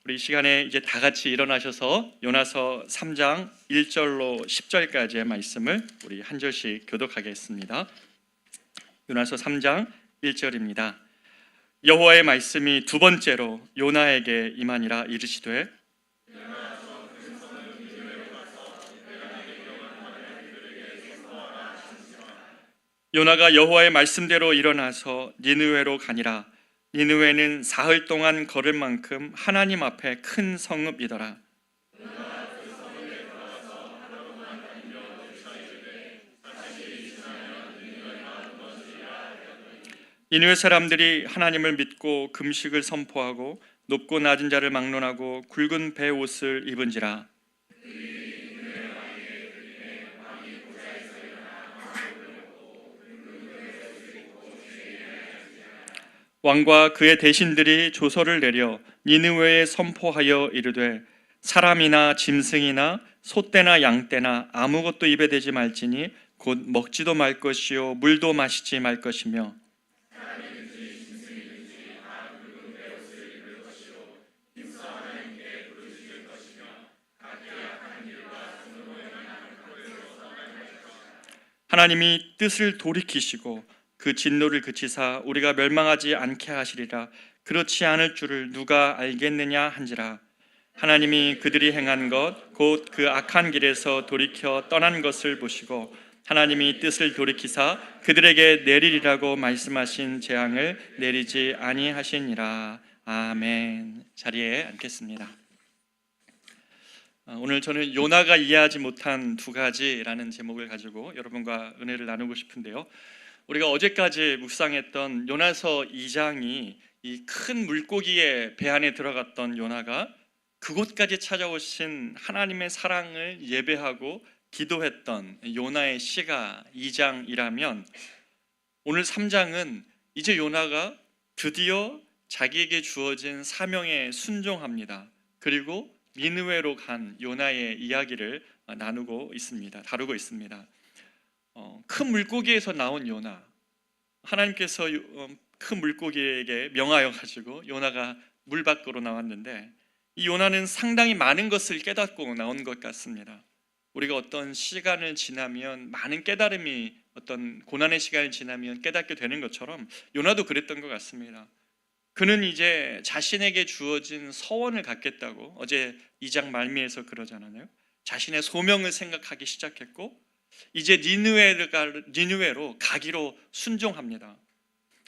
우리 이 시간에 이제 다 같이 일어나셔서 요나서 3장 1절로 10절까지의 말씀을 우리 한 절씩 교독하겠습니다. 요나서 3장 1절입니다. 여호와의 말씀이 두 번째로 요나에게 임하니라. 이르시되 요나가 여호와의 말씀대로 일어나서 니느웨로 가니라. 니느웨는 사흘 동안 걸을 만큼 하나님 앞에 큰 성읍이더라. 니느웨 사람들이 하나님을 믿고 금식을 선포하고 높고 낮은 자를 막론하고 굵은 배 옷을 입은지라. 왕과 그의 대신들이 조서를 내려 니느웨에 선포하여 이르되 사람이나 짐승이나 소떼나 양떼나 아무것도 입에 대지 말지니 곧 먹지도 말 것이요 물도 마시지 말 것이며 하나님이 뜻을 돌이키시고 그 진노를 그치사 우리가 멸망하지 않게 하시리라. 그렇지 않을 줄을 누가 알겠느냐 한지라. 하나님이 그들이 행한 것 곧 그 악한 길에서 돌이켜 떠난 것을 보시고 하나님이 뜻을 돌이키사 그들에게 내리리라고 말씀하신 재앙을 내리지 아니하시니라. 아멘. 자리에 앉겠습니다. 오늘 저는 요나가 이해하지 못한 두 가지라는 제목을 가지고 여러분과 은혜를 나누고 싶은데요. 우리가 어제까지 묵상했던 요나서 2장이 이 큰 물고기의 배 안에 들어갔던 요나가 그곳까지 찾아오신 하나님의 사랑을 예배하고 기도했던 요나의 시가 2장이라면 오늘 3장은 이제 요나가 드디어 자기에게 주어진 사명에 순종합니다. 그리고 니느웨로 간 요나의 이야기를 다루고 있습니다. 큰 물고기에서 나온 요나, 하나님께서 큰 물고기에게 명하여 가지고 요나가 물 밖으로 나왔는데 이 요나는 상당히 많은 것을 깨닫고 나온 것 같습니다. 우리가 어떤 시간을 지나면 많은 깨달음이 어떤 고난의 시간이 지나면 깨닫게 되는 것처럼 요나도 그랬던 것 같습니다. 그는 이제 자신에게 주어진 서원을 갖겠다고 어제 2장 말미에서 그러잖아요. 자신의 소명을 생각하기 시작했고 이제 니느웨로 가기로 순종합니다.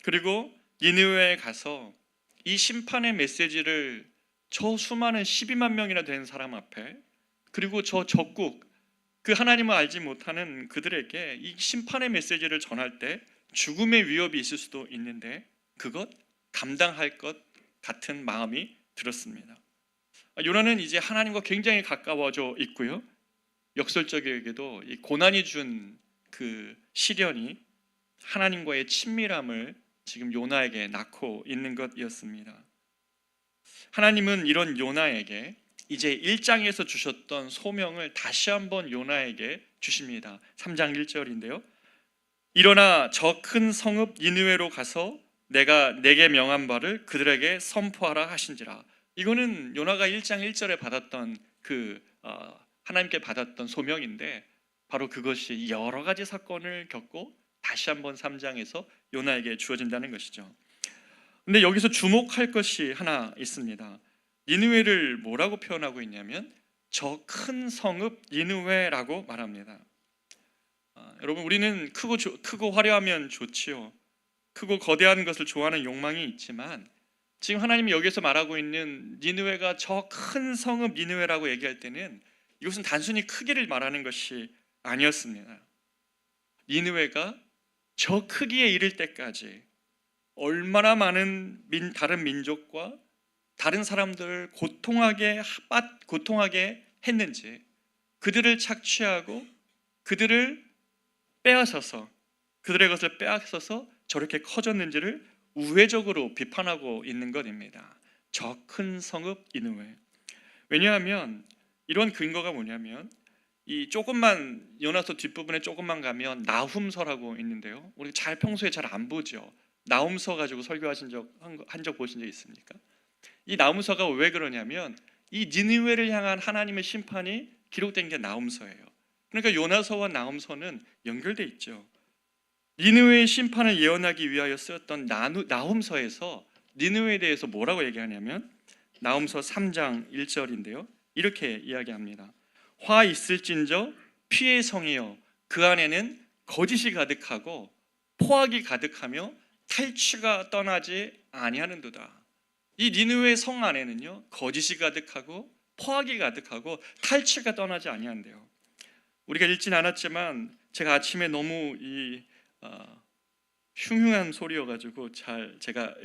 그리고 니느웨에 가서 이 심판의 메시지를 저 수많은 12만 명이나 된 사람 앞에 그리고 저 적국 그 하나님을 알지 못하는 그들에게 이 심판의 메시지를 전할 때 죽음의 위협이 있을 수도 있는데 그것 감당할 것 같은 마음이 들었습니다. 요나는 이제 하나님과 굉장히 가까워져 있고요. 역설적이게도 이 고난이 준 그 시련이 하나님과의 친밀함을 지금 요나에게 낳고 있는 것이었습니다. 하나님은 이런 요나에게 이제 1장에서 주셨던 소명을 다시 한번 요나에게 주십니다. 3장 1절인데요. 일어나 저 큰 성읍 니느웨로 가서 내가 내게 명한 바를 그들에게 선포하라 하신지라. 이거는 요나가 1장 1절에 받았던 하나님께 받았던 소명인데 바로 그것이 여러 가지 사건을 겪고 다시 한번 3장에서 요나에게 주어진다는 것이죠. 근데 여기서 주목할 것이 하나 있습니다. 니느웨를 뭐라고 표현하고 있냐면 저 큰 성읍 니느웨라고 말합니다. 여러분 우리는 크고 화려하면 좋지요. 크고 거대한 것을 좋아하는 욕망이 있지만 지금 하나님이 여기서 말하고 있는 니느웨가 저 큰 성읍 니느웨라고 얘기할 때는 이것은 단순히 크기를 말하는 것이 아니었습니다. 니느웨가 저 크기에 이를 때까지 얼마나 많은 다른 민족과 다른 사람들을 고통하게 했는지 그들을 착취하고 그들의 것을 빼앗아서 저렇게 커졌는지를 우회적으로 비판하고 있는 것입니다. 저 큰 성읍 니느웨. 왜냐하면 이런 근거가 뭐냐면 이 조금만 요나서 뒷부분에 조금만 가면 나훔서라고 있는데요. 우리 평소에 잘 안 보죠. 나훔서 가지고 설교하신 적 보신 적 있습니까? 이 나훔서가 왜 그러냐면 이 니느웨를 향한 하나님의 심판이 기록된 게 나훔서예요. 그러니까 요나서와 나훔서는 연결돼 있죠. 니느웨의 심판을 예언하기 위하여 쓰였던 나훔서에서 니느웨에 대해서 뭐라고 얘기하냐면 나훔서 3장 1절인데요. 이렇게 이야기합니다. 화 있을진저 피의 성이여 그 안에는 거짓이 가득하고 포악이 가득하며 탈취가 떠나지 아니하는도다. 이 니느웨 성 안에는요 거짓이 가득하고 포악이 가득하고 탈취가 떠나지 아니한대요. 우리가 읽진 않았지만 제가 아침에 너무 흉흉한 소리여가지고 제가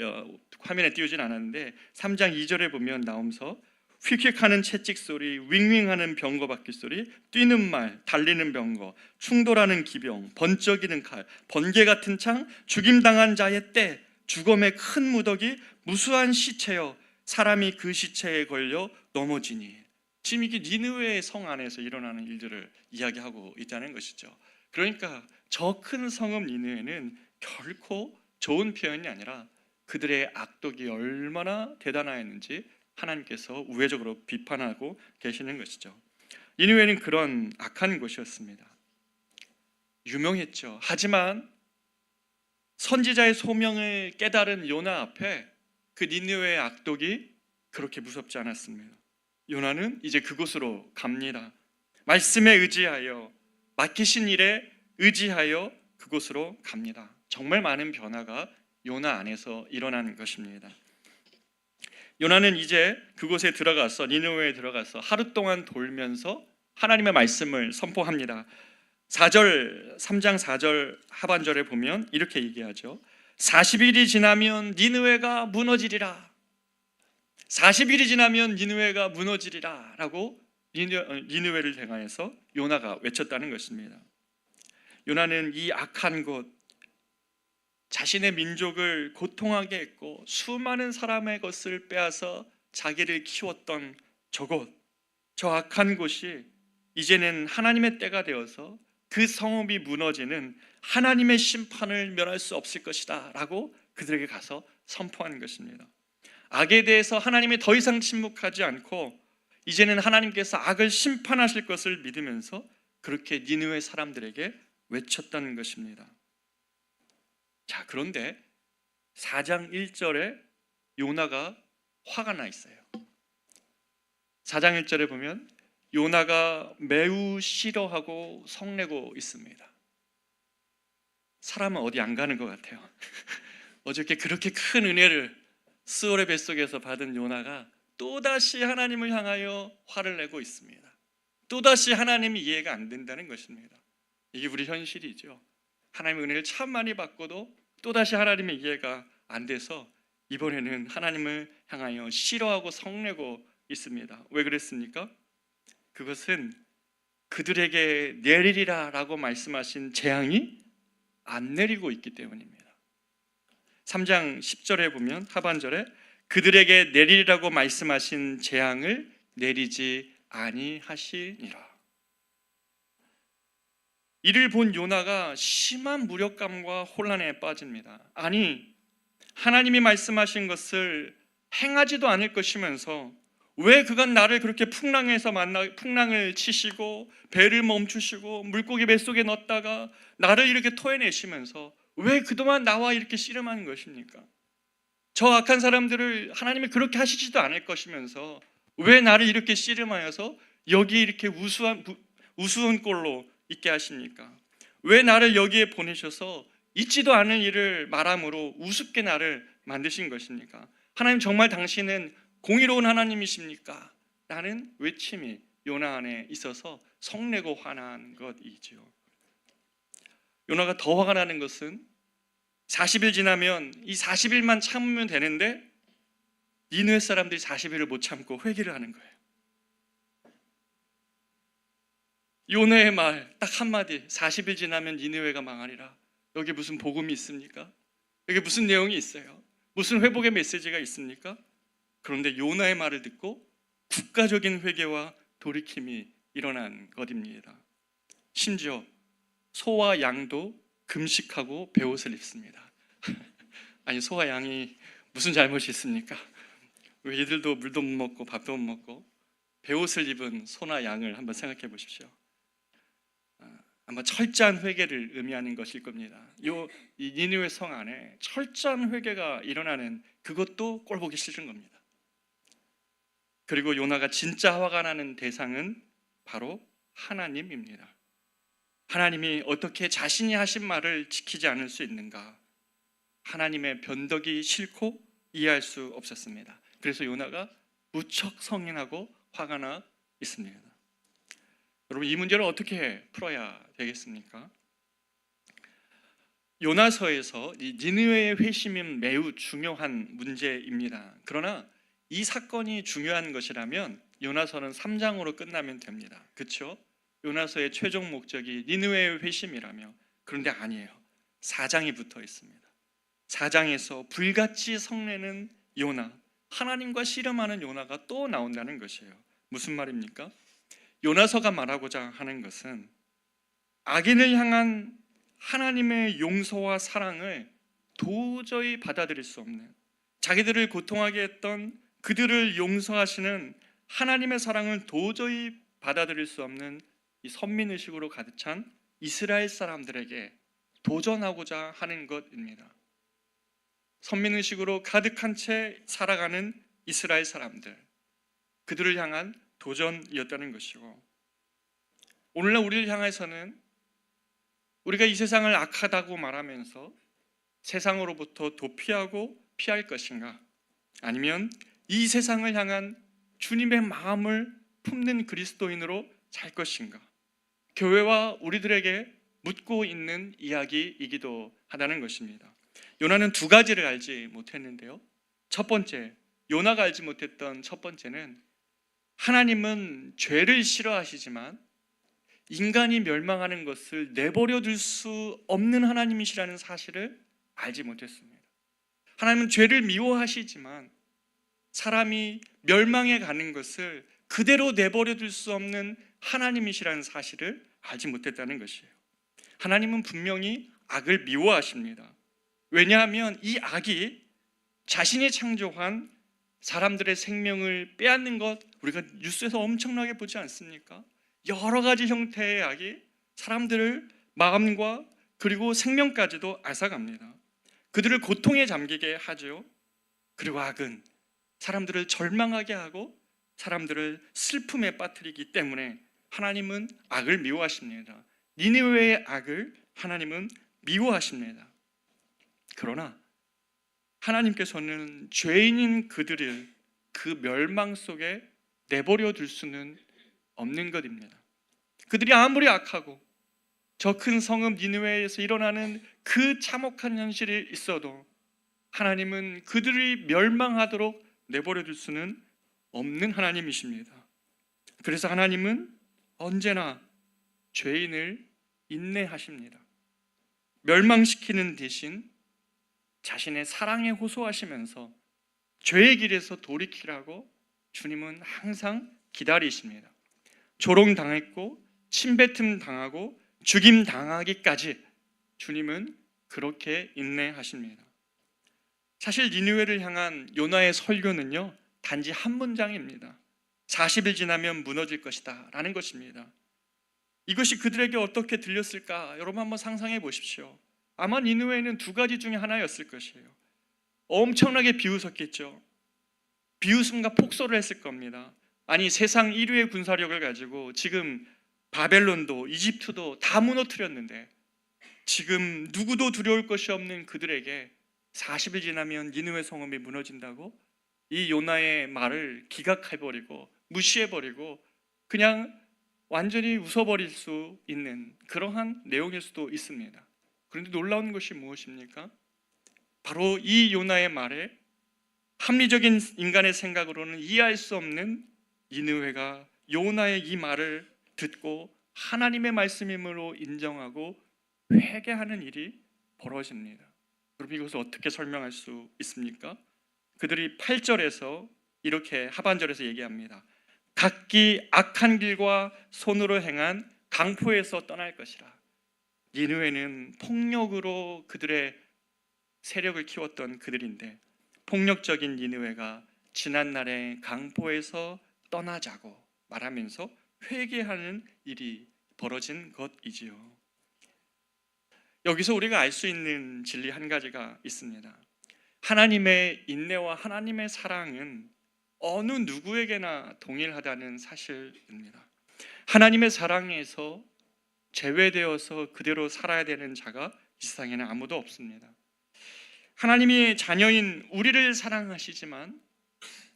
화면에 띄우진 않았는데 3장 2절에 보면 나오면서 휙휙하는 채찍 소리, 윙윙하는 병거 바퀴 소리, 뛰는 말, 달리는 병거, 충돌하는 기병, 번쩍이는 칼, 번개 같은 창, 죽임당한 자의 때, 죽음의 큰 무더기, 무수한 시체여 사람이 그 시체에 걸려 넘어지니. 지금 이게 니느웨의 성 안에서 일어나는 일들을 이야기하고 있다는 것이죠. 그러니까 저 큰 성읍 니느웨는 결코 좋은 표현이 아니라 그들의 악독이 얼마나 대단하였는지 하나님께서 우회적으로 비판하고 계시는 것이죠. 니느웨는 그런 악한 곳이었습니다. 유명했죠. 하지만 선지자의 소명을 깨달은 요나 앞에 그 니느웨의 악독이 그렇게 무섭지 않았습니다. 요나는 이제 그곳으로 갑니다. 말씀에 의지하여 맡기신 일에 의지하여 그곳으로 갑니다. 정말 많은 변화가 요나 안에서 일어나는 것입니다. 요나는 이제 그곳에 들어가서 니느웨에 들어가서 하루 동안 돌면서 하나님의 말씀을 선포합니다. 3장 4절 하반절에 보면 이렇게 얘기하죠. 40일이 지나면 니느웨가 무너지리라. 40일이 지나면 니느웨가 무너지리라 라고 니느웨를 향해서 요나가 외쳤다는 것입니다. 요나는 이 악한 곳, 자신의 민족을 고통하게 했고 수많은 사람의 것을 빼앗아 자기를 키웠던 저곳, 저 악한 곳이 이제는 하나님의 때가 되어서 그 성읍이 무너지는 하나님의 심판을 면할 수 없을 것이다 라고 그들에게 가서 선포하는 것입니다. 악에 대해서 하나님이 더 이상 침묵하지 않고 이제는 하나님께서 악을 심판하실 것을 믿으면서 그렇게 니느웨 사람들에게 외쳤다는 것입니다. 자, 그런데 4장 1절에 요나가 화가 나 있어요. 4장 1절에 보면 요나가 매우 싫어하고 성내고 있습니다. 사람은 어디 안 가는 것 같아요. 어저께 그렇게 큰 은혜를 스올의 뱃속에서 받은 요나가 또다시 하나님을 향하여 화를 내고 있습니다. 또다시 하나님이 이해가 안 된다는 것입니다. 이게 우리 현실이죠. 하나님의 은혜를 참 많이 받고도 또다시 하나님의 이해가 안 돼서 이번에는 하나님을 향하여 싫어하고 성내고 있습니다. 왜 그랬습니까? 그것은 그들에게 내리리라 라고 말씀하신 재앙이 안 내리고 있기 때문입니다. 3장 10절에 보면 하반절에 그들에게 내리리라고 말씀하신 재앙을 내리지 아니하시니라. 이를 본 요나가 심한 무력감과 혼란에 빠집니다. 아니, 하나님이 말씀하신 것을 행하지도 않을 것이면서 왜 그간 나를 그렇게 풍랑을 치시고 배를 멈추시고 물고기 뱃속에 넣었다가 나를 이렇게 토해내시면서 왜 그동안 나와 이렇게 씨름하는 것입니까? 저 악한 사람들을 하나님이 그렇게 하시지도 않을 것이면서 왜 나를 이렇게 씨름하여서 여기 이렇게 우스운 꼴로 있게 하십니까? 왜 나를 여기에 보내셔서 있지도 않은 일을 말함으로 우습게 나를 만드신 것입니까? 하나님 정말 당신은 공의로운 하나님이십니까? 라는 외침이 요나 안에 있어서 성내고 화난 것이죠. 요나가 더 화가 나는 것은 40일 지나면 이 40일만 참으면 되는데 니느웨 사람들이 40일을 못 참고 회개를 하는 거예요. 요나의 말 딱 한마디, 40일 지나면 니느웨가 망하리라. 여기 무슨 복음이 있습니까? 여기 무슨 내용이 있어요? 무슨 회복의 메시지가 있습니까? 그런데 요나의 말을 듣고 국가적인 회개와 돌이킴이 일어난 것입니다. 심지어 소와 양도 금식하고 베옷을 입습니다. 아니, 소와 양이 무슨 잘못이 있습니까? 왜 이들도 물도 못 먹고 밥도 못 먹고 베옷을 입은 소나 양을 한번 생각해 보십시오. 아마 철저한 회개를 의미하는 것일 겁니다. 이 니느웨 성 안에 철저한 회개가 일어나는 그것도 꼴보기 싫은 겁니다. 그리고 요나가 진짜 화가 나는 대상은 바로 하나님입니다. 하나님이 어떻게 자신이 하신 말을 지키지 않을 수 있는가? 하나님의 변덕이 싫고 이해할 수 없었습니다. 그래서 요나가 무척 성인하고 화가 나 있습니다. 여러분, 이 문제를 어떻게 풀어야 되겠습니까? 요나서에서 이 니느웨의 회심은 매우 중요한 문제입니다. 그러나 이 사건이 중요한 것이라면 요나서는 3장으로 끝나면 됩니다. 그렇죠? 요나서의 최종 목적이 니느웨의 회심이라며. 그런데 아니에요. 4장이 붙어 있습니다. 4장에서 불같이 성내는 요나, 하나님과 씨름하는 요나가 또 나온다는 것이에요. 무슨 말입니까? 요나서가 말하고자 하는 것은 악인을 향한 하나님의 용서와 사랑을 도저히 받아들일 수 없는, 자기들을 고통하게 했던 그들을 용서하시는 하나님의 사랑을 도저히 받아들일 수 없는 이 선민의식으로 가득 찬 이스라엘 사람들에게 도전하고자 하는 것입니다. 선민의식으로 가득한 채 살아가는 이스라엘 사람들, 그들을 향한 도전이었다는 것이고, 오늘날 우리를 향해서는 우리가 이 세상을 악하다고 말하면서 세상으로부터 도피하고 피할 것인가, 아니면 이 세상을 향한 주님의 마음을 품는 그리스도인으로 살 것인가, 교회와 우리들에게 묻고 있는 이야기이기도 하다는 것입니다. 요나는 두 가지를 알지 못했는데요. 첫 번째, 요나가 알지 못했던 첫 번째는 하나님은 죄를 싫어하시지만 인간이 멸망하는 것을 내버려 둘 수 없는 하나님이시라는 사실을 알지 못했습니다. 하나님은 죄를 미워하시지만 사람이 멸망해 가는 것을 그대로 내버려 둘 수 없는 하나님이시라는 사실을 알지 못했다는 것이에요. 하나님은 분명히 악을 미워하십니다. 왜냐하면 이 악이 자신이 창조한 사람들의 생명을 빼앗는 것, 우리가 뉴스에서 엄청나게 보지 않습니까? 여러 가지 형태의 악이 사람들을 마음과 그리고 생명까지도 앗아갑니다. 그들을 고통에 잠기게 하죠. 그리고 악은 사람들을 절망하게 하고 사람들을 슬픔에 빠뜨리기 때문에 하나님은 악을 미워하십니다. 니느웨의 악을 하나님은 미워하십니다. 그러나 하나님께서는 죄인인 그들을 그 멸망 속에 내버려 둘 수는 없는 것입니다. 그들이 아무리 악하고 저 큰 성읍 니느웨에서 일어나는 그 참혹한 현실이 있어도 하나님은 그들이 멸망하도록 내버려 둘 수는 없는 하나님이십니다. 그래서 하나님은 언제나 죄인을 인내하십니다. 멸망시키는 대신 자신의 사랑에 호소하시면서 죄의 길에서 돌이키라고 주님은 항상 기다리십니다. 조롱당했고 침뱉음 당하고 죽임 당하기까지 주님은 그렇게 인내하십니다. 사실 니느웨를 향한 요나의 설교는요, 단지 한 문장입니다. 40일 지나면 무너질 것이다 라는 것입니다. 이것이 그들에게 어떻게 들렸을까? 여러분 한번 상상해 보십시오. 아마 니느웨는 두 가지 중에 하나였을 것이에요. 엄청나게 비웃었겠죠. 비웃음과 폭소를 했을 겁니다. 아니, 세상 1위의 군사력을 가지고 지금 바벨론도 이집트도 다 무너뜨렸는데 지금 누구도 두려울 것이 없는 그들에게 40일 지나면 니느웨 성읍이 무너진다고? 이 요나의 말을 기각해버리고 무시해버리고 그냥 완전히 웃어버릴 수 있는 그러한 내용일 수도 있습니다. 그런데 놀라운 것이 무엇입니까? 바로 이 요나의 말에 합리적인 인간의 생각으로는 이해할 수 없는 니느웨가 요나의 이 말을 듣고 하나님의 말씀임으로 인정하고 회개하는 일이 벌어집니다. 그럼 이것을 어떻게 설명할 수 있습니까? 그들이 8절에서 이렇게 하반절에서 얘기합니다. 각기 악한 길과 손으로 행한 강포에서 떠날 것이라. 니느웨는 폭력으로 그들의 세력을 키웠던 그들인데 폭력적인 니느웨가 지난날의 강포에서 떠나자고 말하면서 회개하는 일이 벌어진 것이지요. 여기서 우리가 알 수 있는 진리 한 가지가 있습니다. 하나님의 인내와 하나님의 사랑은 어느 누구에게나 동일하다는 사실입니다. 하나님의 사랑에서 제외되어서 그대로 살아야 되는 자가 이 세상에는 아무도 없습니다. 하나님이 자녀인 우리를 사랑하시지만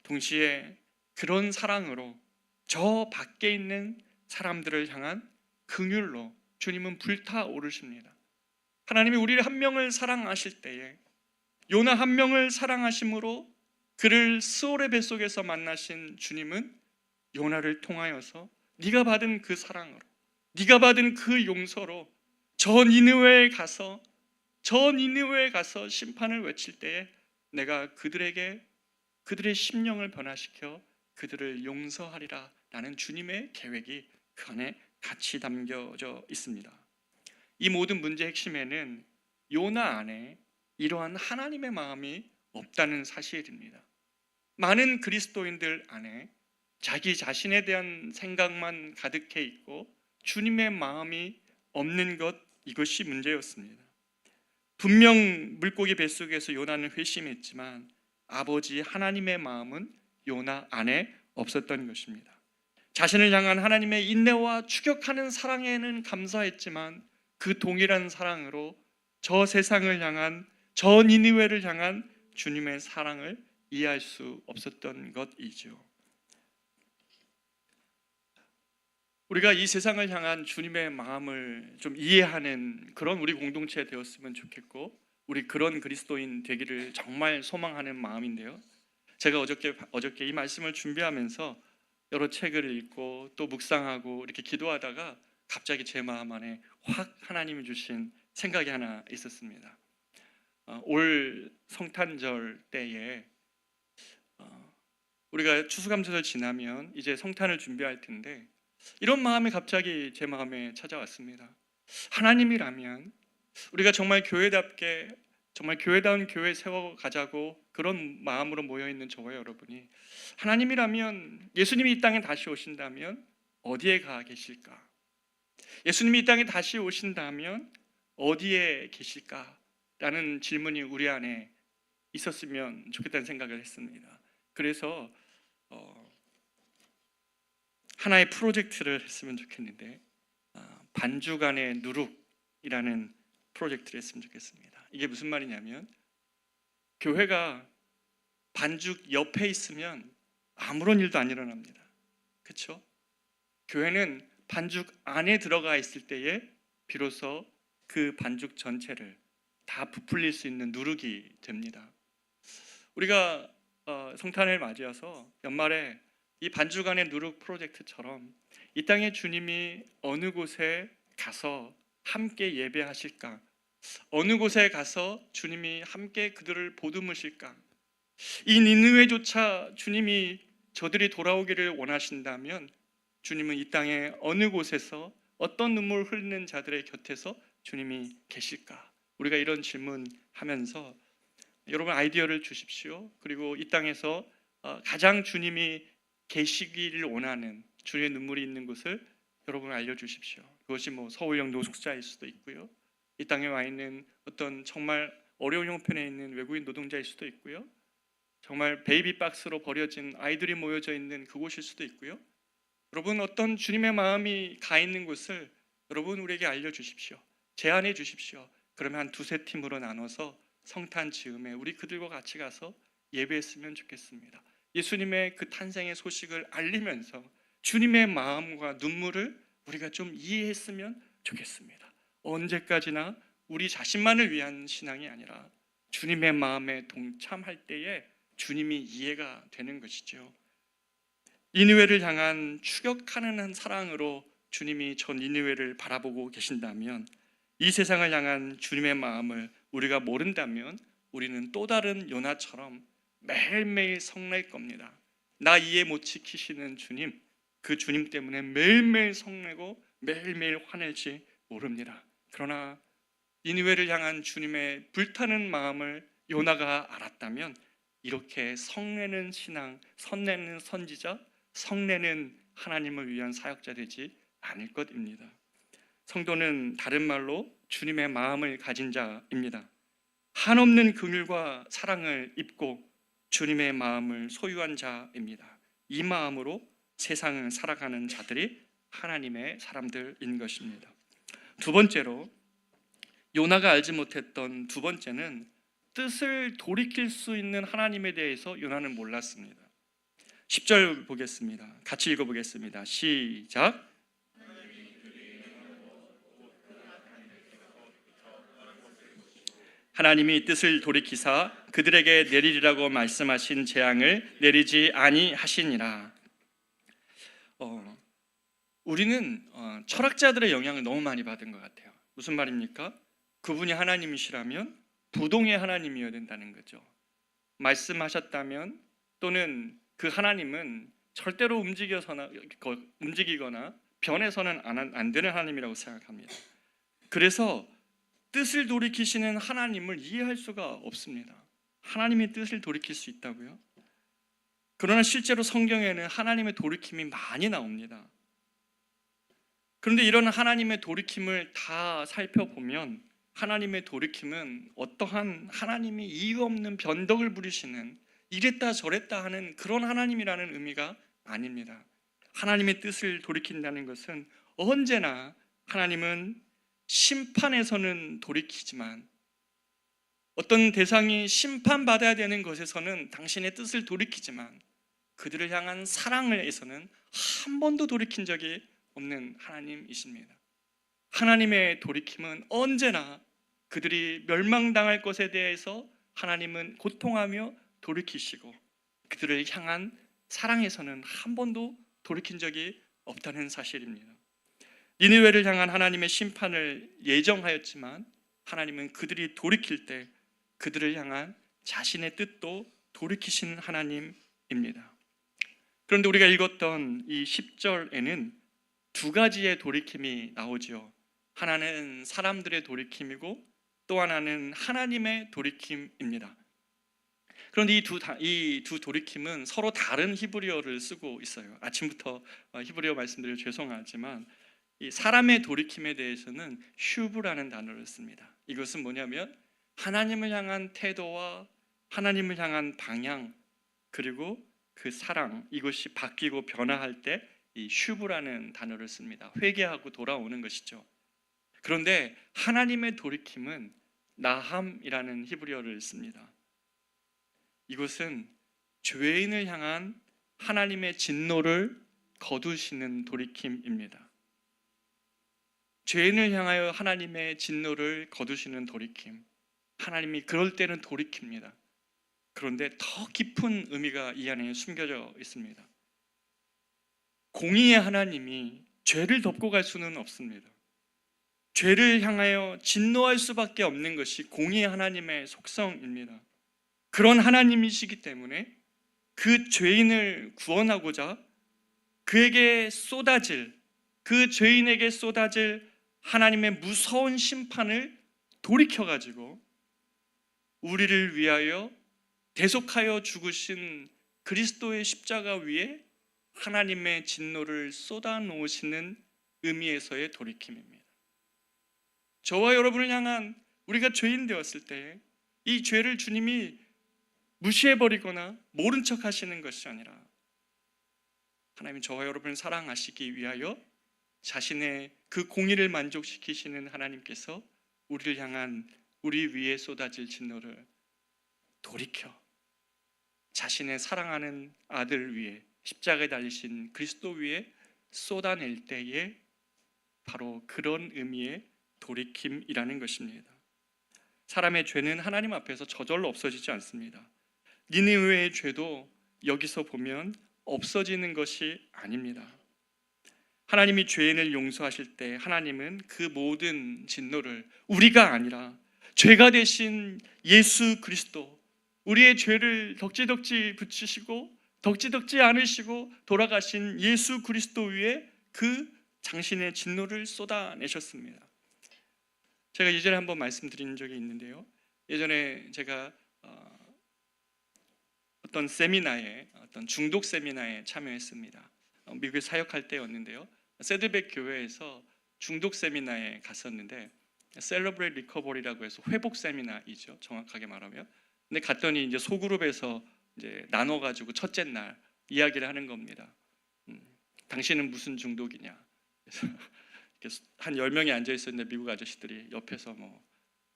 동시에 그런 사랑으로 저 밖에 있는 사람들을 향한 긍휼로 주님은 불타오르십니다. 하나님이 우리를 한 명을 사랑하실 때에 요나 한 명을 사랑하심으로 그를 스올의 뱃속에서 만나신 주님은 요나를 통하여서 네가 받은 그 사랑으로, 네가 받은 그 용서로 저 니느웨에 가서 심판을 외칠 때에 내가 그들에게 그들의 심령을 변화시켜 그들을 용서하리라 라는 주님의 계획이 그 안에 같이 담겨져 있습니다. 이 모든 문제의 핵심에는 요나 안에 이러한 하나님의 마음이 없다는 사실입니다. 많은 그리스도인들 안에 자기 자신에 대한 생각만 가득해 있고 주님의 마음이 없는 것, 이것이 문제였습니다. 분명 물고기 뱃속에서 요나는 회심했지만 아버지 하나님의 마음은 요나 안에 없었던 것입니다. 자신을 향한 하나님의 인내와 추격하는 사랑에는 감사했지만 그 동일한 사랑으로 저 세상을 향한, 저 니느웨를 향한 주님의 사랑을 이해할 수 없었던 것이죠. 우리가 이 세상을 향한 주님의 마음을 좀 이해하는 그런 우리 공동체 되었으면 좋겠고, 우리 그런 그리스도인 되기를 정말 소망하는 마음인데요. 제가 어저께 이 말씀을 준비하면서 여러 책을 읽고 또 묵상하고 이렇게 기도하다가 갑자기 제 마음 안에 확 하나님이 주신 생각이 하나 있었습니다. 올 성탄절 때에 우리가 추수감사절 지나면 이제 성탄을 준비할 텐데 이런 마음이 갑자기 제 마음에 찾아왔습니다. 하나님이라면 우리가 정말 교회답게 정말 교회다운 교회 세워가자고 그런 마음으로 모여있는 저와 여러분이 하나님이라면 예수님이 이 땅에 다시 오신다면 어디에 가 계실까? 예수님이 이 땅에 다시 오신다면 어디에 계실까? 라는 질문이 우리 안에 있었으면 좋겠다는 생각을 했습니다. 그래서 하나의 프로젝트를 했으면 좋겠는데 반주간의 누룩이라는 프로젝트를 했으면 좋겠습니다. 이게 무슨 말이냐면 교회가 반죽 옆에 있으면 아무런 일도 안 일어납니다. 그렇죠? 교회는 반죽 안에 들어가 있을 때에 비로소 그 반죽 전체를 다 부풀릴 수 있는 누룩이 됩니다. 우리가 성탄을 맞이해서 연말에 이 반죽 안의 누룩 프로젝트처럼 이 땅에 주님이 어느 곳에 가서 함께 예배하실까? 어느 곳에 가서 주님이 함께 그들을 보듬으실까? 이 니느웨조차 주님이 저들이 돌아오기를 원하신다면 주님은 이 땅에 어느 곳에서 어떤 눈물 흘리는 자들의 곁에서 주님이 계실까? 우리가 이런 질문하면서 여러분 아이디어를 주십시오. 그리고 이 땅에서 가장 주님이 계시기를 원하는 주의 눈물이 있는 곳을 여러분 알려주십시오. 그것이 서울형 노숙자일 수도 있고요, 이 땅에 와 있는 어떤 정말 어려운 형편에 있는 외국인 노동자일 수도 있고요, 정말 베이비 박스로 버려진 아이들이 모여져 있는 그곳일 수도 있고요. 여러분 어떤 주님의 마음이 가 있는 곳을 여러분 우리에게 알려주십시오. 제안해 주십시오. 그러면 한 두세 팀으로 나눠서 성탄 즈음에 우리 그들과 같이 가서 예배했으면 좋겠습니다. 예수님의 그 탄생의 소식을 알리면서 주님의 마음과 눈물을 우리가 좀 이해했으면 좋겠습니다. 언제까지나 우리 자신만을 위한 신앙이 아니라 주님의 마음에 동참할 때에 주님이 이해가 되는 것이죠. 니느웨를 향한 추격하는 한 사랑으로 주님이 저 니느웨를 바라보고 계신다면, 이 세상을 향한 주님의 마음을 우리가 모른다면 우리는 또 다른 요나처럼 매일매일 성낼 겁니다. 나 이해 못 지키시는 주님, 그 주님 때문에 매일매일 성내고 매일매일 화낼지 모릅니다. 그러나 니느웨를 향한 주님의 불타는 마음을 요나가 알았다면 이렇게 성내는 신앙, 선내는 선지자, 성내는 하나님을 위한 사역자 되지 않을 것입니다. 성도는 다른 말로 주님의 마음을 가진 자입니다. 한없는 긍휼과 사랑을 입고 주님의 마음을 소유한 자입니다. 이 마음으로 세상을 살아가는 자들이 하나님의 사람들인 것입니다. 두 번째로, 요나가 알지 못했던 두 번째는 뜻을 돌이킬 수 있는 하나님에 대해서 요나는 몰랐습니다. 10절 보겠습니다. 같이 읽어보겠습니다. 시작. 하나님이 뜻을 돌이키사 그들에게 내리리라고 말씀하신 재앙을 내리지 아니하시니라. 우리는 철학자들의 영향을 너무 많이 받은 것 같아요. 무슨 말입니까? 그분이 하나님이시라면 부동의 하나님이어야 된다는 거죠. 말씀하셨다면, 또는 그 하나님은 절대로 움직이거나 변해서는 안 되는 하나님이라고 생각합니다. 그래서 뜻을 돌이키시는 하나님을 이해할 수가 없습니다. 하나님이 뜻을 돌이킬 수 있다고요? 그러나 실제로 성경에는 하나님의 돌이킴이 많이 나옵니다. 그런데 이런 하나님의 돌이킴을 다 살펴보면 하나님의 돌이킴은 어떠한 하나님이 이유 없는 변덕을 부리시는, 이랬다 저랬다 하는 그런 하나님이라는 의미가 아닙니다. 하나님의 뜻을 돌이킨다는 것은 언제나 하나님은 심판에서는 돌이키지만, 어떤 대상이 심판받아야 되는 것에서는 당신의 뜻을 돌이키지만, 그들을 향한 사랑에서는 한 번도 돌이킨 적이 없는 하나님이십니다. 하나님의 돌이킴은 언제나 그들이 멸망당할 것에 대해서 하나님은 고통하며 돌이키시고, 그들을 향한 사랑에서는 한 번도 돌이킨 적이 없다는 사실입니다. 니느웨를 향한 하나님의 심판을 예정하였지만 하나님은 그들이 돌이킬 때 그들을 향한 자신의 뜻도 돌이키신 하나님입니다. 그런데 우리가 읽었던 이 10절에는 두 가지의 돌이킴이 나오죠. 하나는 사람들의 돌이킴이고 또 하나는 하나님의 돌이킴입니다. 그런데 이 두 돌이킴은 서로 다른 히브리어를 쓰고 있어요. 아침부터 히브리어 말씀드려 죄송하지만 이 사람의 돌이킴에 대해서는 슈브라는 단어를 씁니다. 이것은 뭐냐면 하나님을 향한 태도와 하나님을 향한 방향, 그리고 그 사랑, 이것이 바뀌고 변화할 때 이 슈브라는 단어를 씁니다. 회개하고 돌아오는 것이죠. 그런데 하나님의 돌이킴은 나함이라는 히브리어를 씁니다. 이것은 죄인을 향한 하나님의 진노를 거두시는 돌이킴입니다. 죄인을 향하여 하나님의 진노를 거두시는 돌이킴. 하나님이 그럴 때는 돌이킵니다. 그런데 더 깊은 의미가 이 안에 숨겨져 있습니다. 공의의 하나님이 죄를 덮고 갈 수는 없습니다. 죄를 향하여 진노할 수밖에 없는 것이 공의의 하나님의 속성입니다. 그런 하나님이시기 때문에 그 죄인을 구원하고자 그에게 쏟아질, 그 죄인에게 쏟아질 하나님의 무서운 심판을 돌이켜가지고 우리를 위하여 대속하여 죽으신 그리스도의 십자가 위에 하나님의 진노를 쏟아놓으시는 의미에서의 돌이킴입니다. 저와 여러분을 향한, 우리가 죄인 되었을 때 이 죄를 주님이 무시해버리거나 모른 척 하시는 것이 아니라 하나님이 저와 여러분을 사랑하시기 위하여 자신의 그 공의를 만족시키시는 하나님께서 우리를 향한, 우리 위에 쏟아질 진노를 돌이켜 자신의 사랑하는 아들 위에, 십자가에 달리신 그리스도 위에 쏟아낼 때에 바로 그런 의미의 돌이킴이라는 것입니다. 사람의 죄는 하나님 앞에서 저절로 없어지지 않습니다. 니느웨의 죄도 여기서 보면 없어지는 것이 아닙니다. 하나님이 죄인을 용서하실 때 하나님은 그 모든 진노를, 우리가 아니라 죄가 되신 예수 그리스도, 우리의 죄를 덕지덕지 붙이시고 덕지덕지 않으시고 돌아가신 예수 그리스도 위에 그 당신의 진노를 쏟아내셨습니다. 제가 예전에 한번 말씀드린 적이 있는데요, 예전에 제가 어떤 세미나에, 어떤 중독 세미나에 참여했습니다. 미국에 사역할 때였는데요. 세드백 교회에서 중독 세미나에 갔었는데 셀러브레이트 리커버리라고 해서 회복 세미나이죠, 정확하게 말하면. 근데 갔더니 이제 소그룹에서 이제 나눠가지고 첫째 날 이야기를 하는 겁니다. 당신은 무슨 중독이냐? 그래서 한 10명이 앉아 있었는데 미국 아저씨들이 옆에서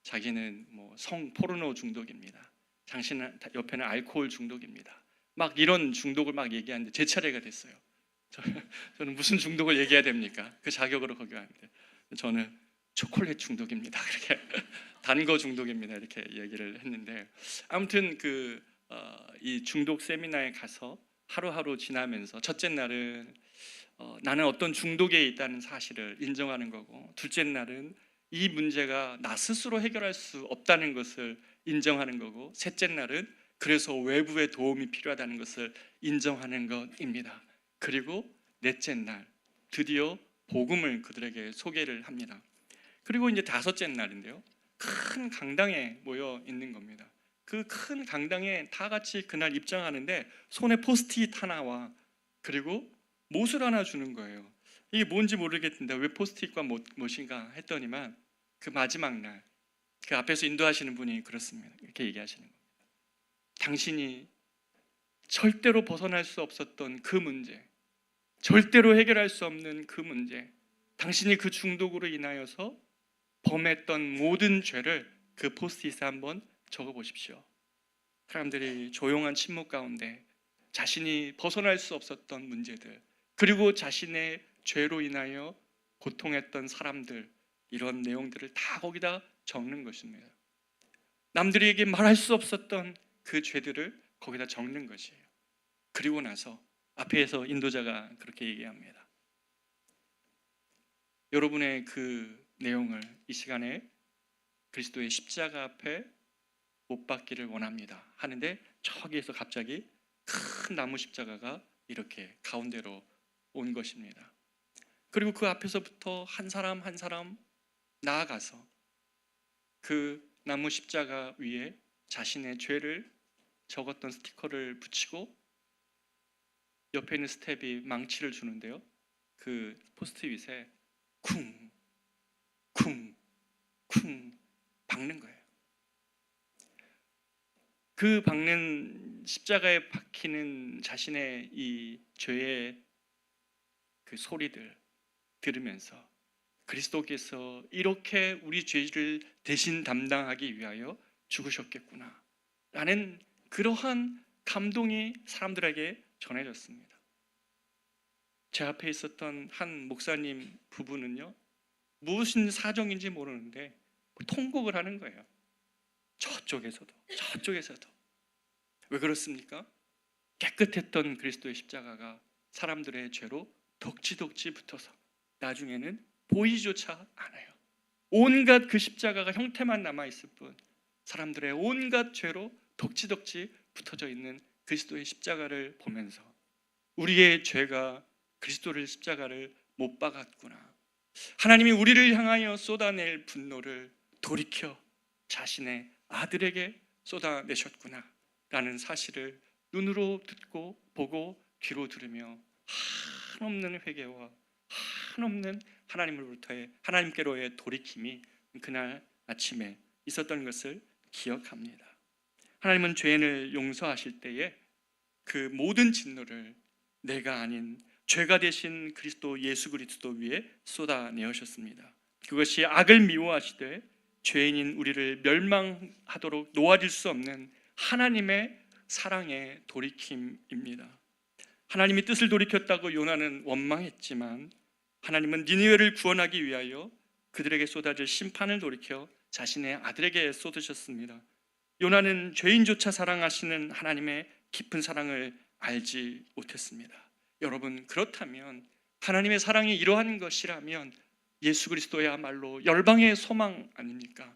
자기는 성 포르노 중독입니다. 당신은 옆에는 알코올 중독입니다. 막 이런 중독을 막 얘기하는데 제 차례가 됐어요. 저는 무슨 중독을 얘기해야 됩니까? 그 자격으로 거기 왔는데 저는 초콜릿 중독입니다. 그렇게 단 거 중독입니다. 이렇게 얘기를 했는데 아무튼 이 중독 세미나에 가서 하루하루 지나면서 첫째 날은 나는 어떤 중독에 있다는 사실을 인정하는 거고, 둘째 날은 이 문제가 나 스스로 해결할 수 없다는 것을 인정하는 거고, 셋째 날은 그래서 외부의 도움이 필요하다는 것을 인정하는 것입니다. 그리고 넷째 날 드디어 복음을 그들에게 소개를 합니다. 그리고 이제 다섯째 날인데요, 큰 강당에 모여 있는 겁니다. 그 큰 강당에 다 같이 그날 입장하는데 손에 포스트잇 하나와 그리고 못을 하나 주는 거예요. 이게 뭔지 모르겠는데 왜 포스트잇과 못인가 했더니만 그 마지막 날 그 앞에서 인도하시는 분이 그렇습니다. 이렇게 얘기하시는 겁니다. 당신이 절대로 벗어날 수 없었던 그 문제, 절대로 해결할 수 없는 그 문제, 당신이 그 중독으로 인하여서 범했던 모든 죄를 그 포스트잇에 한번 적어보십시오. 사람들이 조용한 침묵 가운데 자신이 벗어날 수 없었던 문제들, 그리고 자신의 죄로 인하여 고통했던 사람들, 이런 내용들을 다 거기다 적는 것입니다. 남들에게 말할 수 없었던 그 죄들을 거기다 적는 것이에요. 그리고 나서 앞에서 인도자가 그렇게 얘기합니다. 여러분의 그 내용을 이 시간에 그리스도의 십자가 앞에 못 박기를 원합니다 하는데, 저기에서 갑자기 큰 나무 십자가가 이렇게 가운데로 온 것입니다. 그리고 그 앞에서부터 한 사람 한 사람 나아가서 그 나무 십자가 위에 자신의 죄를 적었던 스티커를 붙이고 옆에 있는 스텝이 망치를 주는데요, 그 포스트잇에 쿵 쿵 쿵 박는 거예요. 그 박는 십자가에 박히는 자신의 이 죄의 그 소리들 들으면서 그리스도께서 이렇게 우리 죄를 대신 담당하기 위하여 죽으셨겠구나 라는 그러한 감동이 사람들에게 전해졌습니다. 제 앞에 있었던 한 목사님 부부는요, 무슨 사정인지 모르는데 통곡을 하는 거예요. 저쪽에서도 왜 그렇습니까? 깨끗했던 그리스도의 십자가가 사람들의 죄로 덕지덕지 붙어서 나중에는 보이지조차 않아요. 온갖 그 십자가가 형태만 남아있을 뿐 사람들의 온갖 죄로 덕지덕지 붙어져 있는 그리스도의 십자가를 보면서 우리의 죄가 그리스도의 십자가를 못 박았구나, 하나님이 우리를 향하여 쏟아낼 분노를 돌이켜 자신의 아들에게 쏟아내셨구나 라는 사실을 눈으로 듣고 보고 귀로 들으며 한없는 회개와 한없는 하나님께로의 돌이킴이 그날 아침에 있었던 것을 기억합니다. 하나님은 죄인을 용서하실 때에 그 모든 진노를 내가 아닌 죄가 되신 그리스도 예수 그리스도 위에 쏟아내셨습니다. 그것이 악을 미워하시되 죄인인 우리를 멸망하도록 놓아질 수 없는 하나님의 사랑의 돌이킴입니다. 하나님이 뜻을 돌이켰다고 요나는 원망했지만 하나님은 니느웨를 구원하기 위하여 그들에게 쏟아질 심판을 돌이켜 자신의 아들에게 쏟으셨습니다. 요나는 죄인조차 사랑하시는 하나님의 깊은 사랑을 알지 못했습니다. 여러분, 그렇다면 하나님의 사랑이 이러한 것이라면 예수 그리스도야말로 열방의 소망 아닙니까?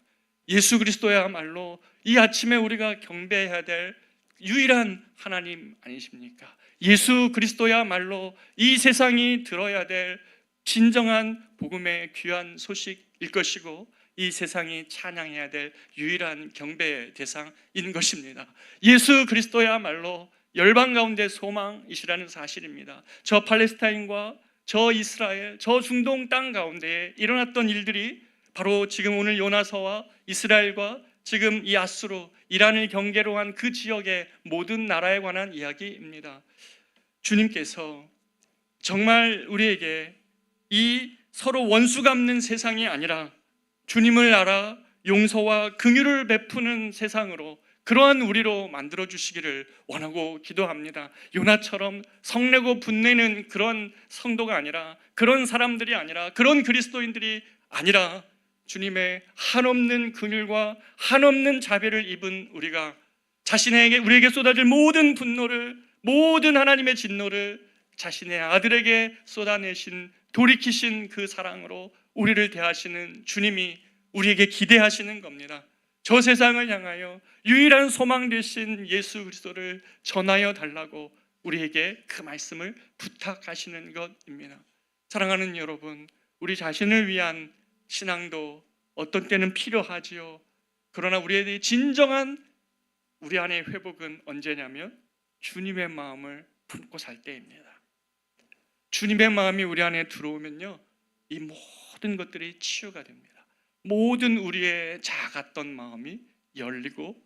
예수 그리스도야말로 이 아침에 우리가 경배해야 될 유일한 하나님 아니십니까? 예수 그리스도야말로 이 세상이 들어야 될 진정한 복음의 귀한 소식일 것이고 이 세상이 찬양해야 될 유일한 경배의 대상인 것입니다. 예수 그리스도야말로 열방 가운데 소망이시라는 사실입니다. 저 팔레스타인과 저 이스라엘, 저 중동 땅 가운데 일어났던 일들이 바로 지금 오늘 요나서와 이스라엘과 지금 이 아수르, 이란을 경계로 한 그 지역의 모든 나라에 관한 이야기입니다. 주님께서 정말 우리에게 이 서로 원수 갚는 세상이 아니라 주님을 알아 용서와 긍휼을 베푸는 세상으로, 그러한 우리로 만들어 주시기를 원하고 기도합니다. 요나처럼 성내고 분내는 그런 성도가 아니라, 그런 사람들이 아니라, 그런 그리스도인들이 아니라 주님의 한없는 긍휼과 한없는 자비를 입은 우리가 우리에게 쏟아질 모든 분노를, 모든 하나님의 진노를 자신의 아들에게 쏟아내신, 돌이키신 그 사랑으로 우리를 대하시는 주님이 우리에게 기대하시는 겁니다. 저 세상을 향하여 유일한 소망 되신 예수 그리스도를 전하여 달라고 우리에게 그 말씀을 부탁하시는 것입니다. 사랑하는 여러분, 우리 자신을 위한 신앙도 어떤 때는 필요하지요. 그러나 우리의 진정한 우리 안의 회복은 언제냐면 주님의 마음을 품고 살 때입니다. 주님의 마음이 우리 안에 들어오면요, 이 모든 것들이 치유가 됩니다. 모든 우리의 작았던 마음이 열리고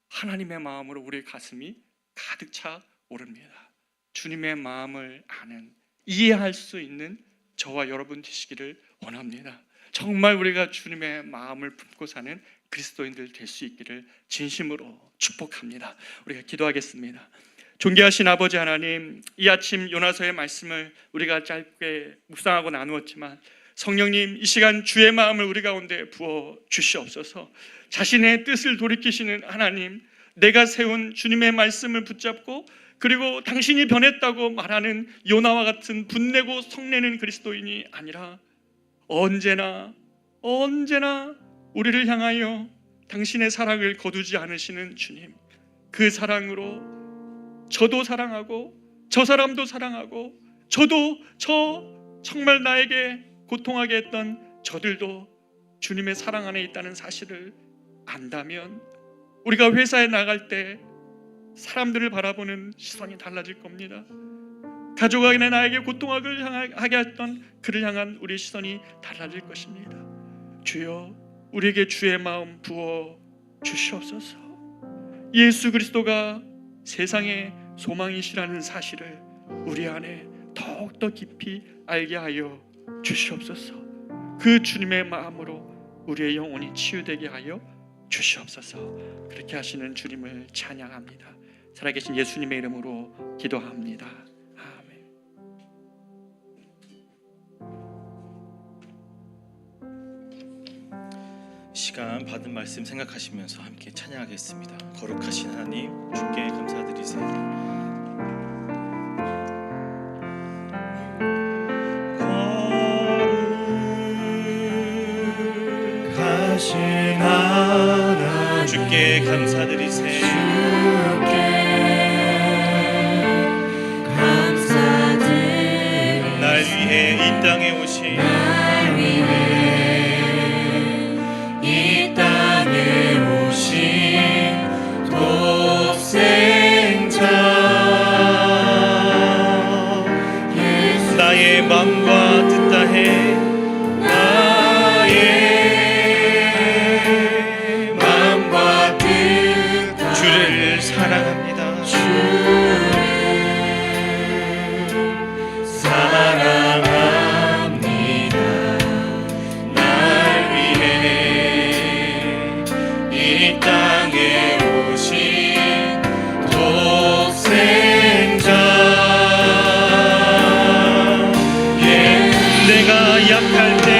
하나님의 마음으로 우리의 가슴이 가득 차 오릅니다. 주님의 마음을 아는, 이해할 수 있는 저와 여러분 되시기를 원합니다. 정말 우리가 주님의 마음을 품고 사는 그리스도인들 될 수 있기를 진심으로 축복합니다. 우리가 기도하겠습니다. 존귀하신 아버지 하나님, 이 아침 요나서의 말씀을 우리가 짧게 묵상하고 나누었지만 성령님, 이 시간 주의 마음을 우리 가운데 부어 주시옵소서. 자신의 뜻을 돌이키시는 하나님, 내가 세운 주님의 말씀을 붙잡고 그리고 당신이 변했다고 말하는 요나와 같은 분내고 성내는 그리스도인이 아니라 언제나 우리를 향하여 당신의 사랑을 거두지 않으시는 주님, 그 사랑으로 저도 사랑하고 저 사람도 사랑하고 저 정말 나에게 고통하게 했던 저들도 주님의 사랑 안에 있다는 사실을 안다면 우리가 회사에 나갈 때 사람들을 바라보는 시선이 달라질 겁니다. 가족 안에 나에게 고통하게 했던 그를 향한 우리의 시선이 달라질 것입니다. 주여, 우리에게 주의 마음 부어 주시옵소서. 예수 그리스도가 세상의 소망이시라는 사실을 우리 안에 더욱더 깊이 알게 하여 주시옵소서. 그 주님의 마음으로 우리의 영혼이 치유되게 하여 주시옵소서. 그렇게 하시는 주님을 찬양합니다. 살아계신 예수님의 이름으로 기도합니다. 아멘. 시간 받은 말씀 생각하시면서 함께 찬양하겠습니다. 거룩하신 하나님, 주께 감사드리세요. 주께 감사드리세요. 날 위해 이 땅에 오신 독생자, 나의 맘과 뜻 다해 사랑합니다. 사랑합니다. 날 위해 이 땅에 오신 독생자, 내가 약할 때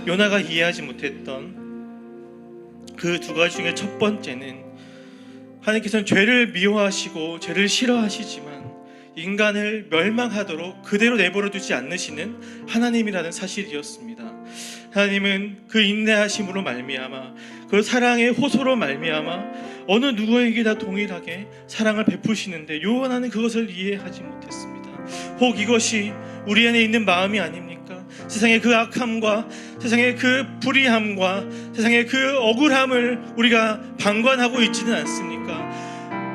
요나가 이해하지 못했던 그 두 가지 중에 첫 번째는 하나님께서는 죄를 미워하시고 죄를 싫어하시지만 인간을 멸망하도록 그대로 내버려 두지 않으시는 하나님이라는 사실이었습니다. 하나님은 그 인내하심으로 말미암아 그 사랑의 호소로 말미암아 어느 누구에게 다 동일하게 사랑을 베푸시는데 요나는 그것을 이해하지 못했습니다. 혹 이것이 우리 안에 있는 마음이 아닙니까? 세상의 그 악함과 세상의 그 불의함과 세상의 그 억울함을 우리가 방관하고 있지는 않습니까?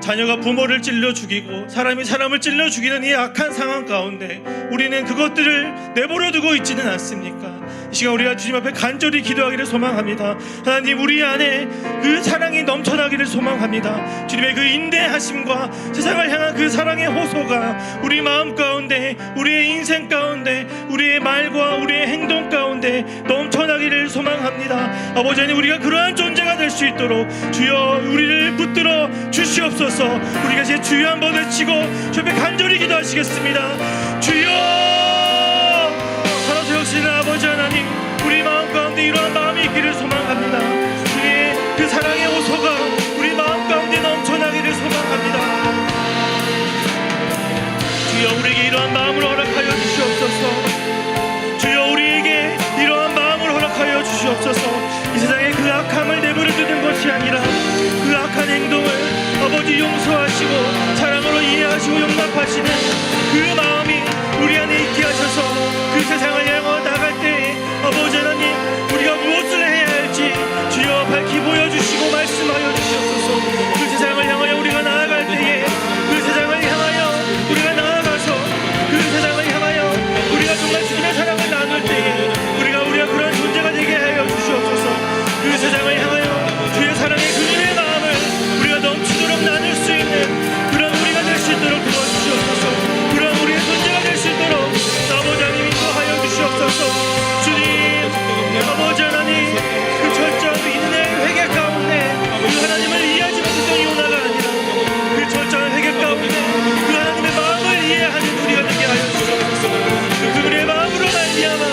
자녀가 부모를 찔러 죽이고 사람이 사람을 찔러 죽이는 이 악한 상황 가운데 우리는 그것들을 내버려 두고 있지는 않습니까? 이 시간 우리가 주님 앞에 간절히 기도하기를 소망합니다. 하나님, 우리 안에 그 사랑이 넘쳐나기를 소망합니다. 주님의 그 인내하심과 세상을 향한 그 사랑의 호소가 우리 마음 가운데, 우리의 인생 가운데, 우리의 말과 우리의 행동 가운데 넘쳐나기를 소망합니다. 아버지 하나님, 우리가 그러한 존재가 될 수 있도록 주여 우리를 붙들어 주시옵소서. 우리가 이제 주여 한번 외치고 주 앞에 간절히 기도하시겠습니다. 주여, 살아서 역시는 아버지 하나님, 우리 마음 가운데 이러한 마음이 있기를 소망합니다. 주의 그 사랑의 호소가 우리 마음 가운데 넘쳐나기를 소망합니다. 주여, 우리에게 이러한 마음을 허락하여 주시옵소서. 주여, 우리에게 이러한 마음을 허락하여 주시옵소서. 이 세상의 그 악함을 내버려 두는 것이 아니라 그 악한 행동을 아버지 용서하시고 사랑으로 이해하시고 용납하시는 그 마음이 우리 안에 있게 하셔서 그 세상을 향해 나갈 때에 아버지 하나님, 우리가 무엇을 해야 할지 주여 밝히 보여주시고 말씀하여 주시옵소서. 그 세상을 향하여 우리가 나아갈 때에 그 세상을 향하여 우리가 나아가서 그 세상을 향하여 우리가 정말 주님의 사랑을 나눌 때에 우리가 그런 존재가 되게 하여 주시옵소서. 그 세상을 향하여 주의 사랑의 그늘의 마음을 우리가 넘치도록 나눌 수 있는 그런 우리가 될 수 있도록 도와주시옵소서. 그런 우리의 존재가 될 수 있도록 아버지 하나님 인도하여 주시옵소서. 주님, 아버지 하나님, 그 철저한 인내 회개 가운데 그 하나님을 이해하지 못했던 요나가 아니라 그 철저한 회개 가운데 그 하나님의 마음을 이해하는 우리가 되게 하여 주시옵소서. 그 그분의 마음으로 말미암아